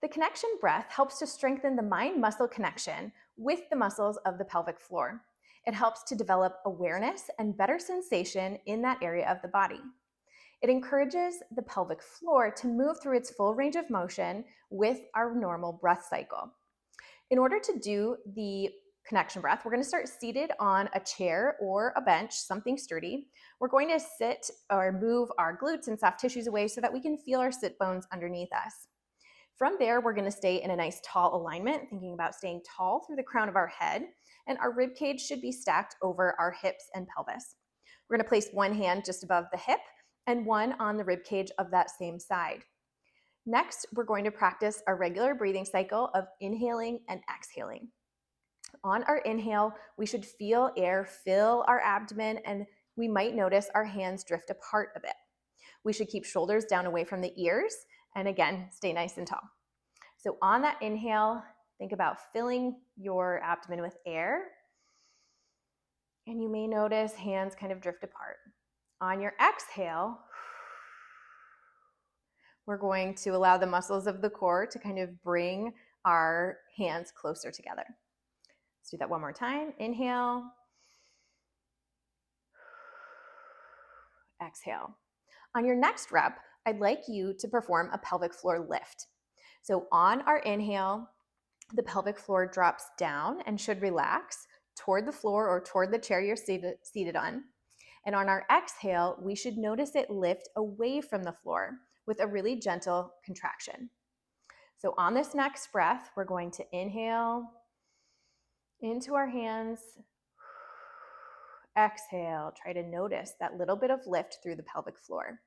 The connection breath helps to strengthen the mind-muscle connection with the muscles of the pelvic floor. It helps to develop awareness and better sensation in that area of the body. It encourages the pelvic floor to move through its full range of motion with our normal breath cycle. In order to do the connection breath, we're going to start seated on a chair or a bench, something sturdy. We're going to sit or move our glutes and soft tissues away so that we can feel our sit bones underneath us. From there, we're going to stay in a nice tall alignment, thinking about staying tall through the crown of our head, and our rib cage should be stacked over our hips and pelvis. We're going to place one hand just above the hip and one on the rib cage of that same side. Next, we're going to practice our regular breathing cycle of inhaling and exhaling. On our inhale, we should feel air fill our abdomen, and we might notice our hands drift apart a bit. We should keep shoulders down away from the ears, and again, stay nice and tall. So on that inhale, think about filling your abdomen with air, and you may notice hands kind of drift apart. On your exhale, we're going to allow the muscles of the core to kind of bring our hands closer together. Let's do that one more time. Inhale. Exhale. On your next rep, I'd like you to perform a pelvic floor lift. So on our inhale, the pelvic floor drops down and should relax toward the floor or toward the chair you're seated on. And on our exhale, we should notice it lift away from the floor with a really gentle contraction. So on this next breath, we're going to inhale into our hands. Exhale, try to notice that little bit of lift through the pelvic floor.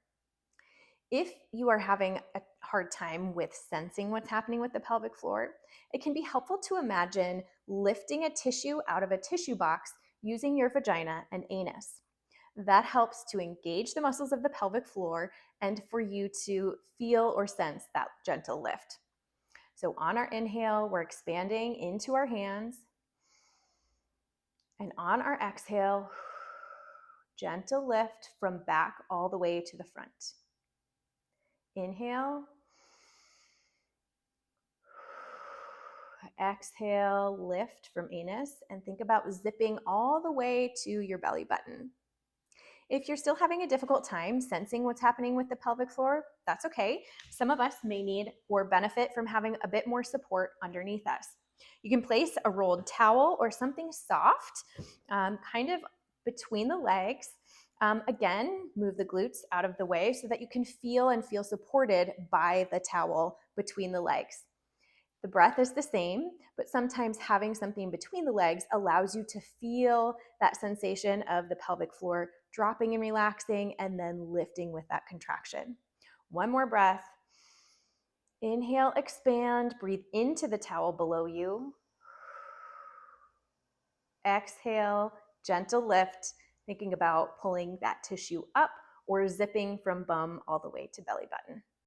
If you are having a hard time with sensing what's happening with the pelvic floor, it can be helpful to imagine lifting a tissue out of a tissue box using your vagina and anus. That helps to engage the muscles of the pelvic floor and for you to feel or sense that gentle lift. So on our inhale, we're expanding into our hands. And on our exhale, gentle lift from back all the way to the front. Inhale. Exhale, lift from anus, and think about zipping all the way to your belly button. If you're still having a difficult time sensing what's happening with the pelvic floor, that's okay. Some of us may need or benefit from having a bit more support underneath us. You can place a rolled towel or something soft, kind of between the legs. Again, move the glutes out of the way so that you can feel supported by the towel between the legs. The breath is the same, but sometimes having something between the legs allows you to feel that sensation of the pelvic floor dropping and relaxing and then lifting with that contraction. One more breath. Inhale, expand, breathe into the towel below you. Exhale, gentle lift, thinking about pulling that tissue up or zipping from bum all the way to belly button.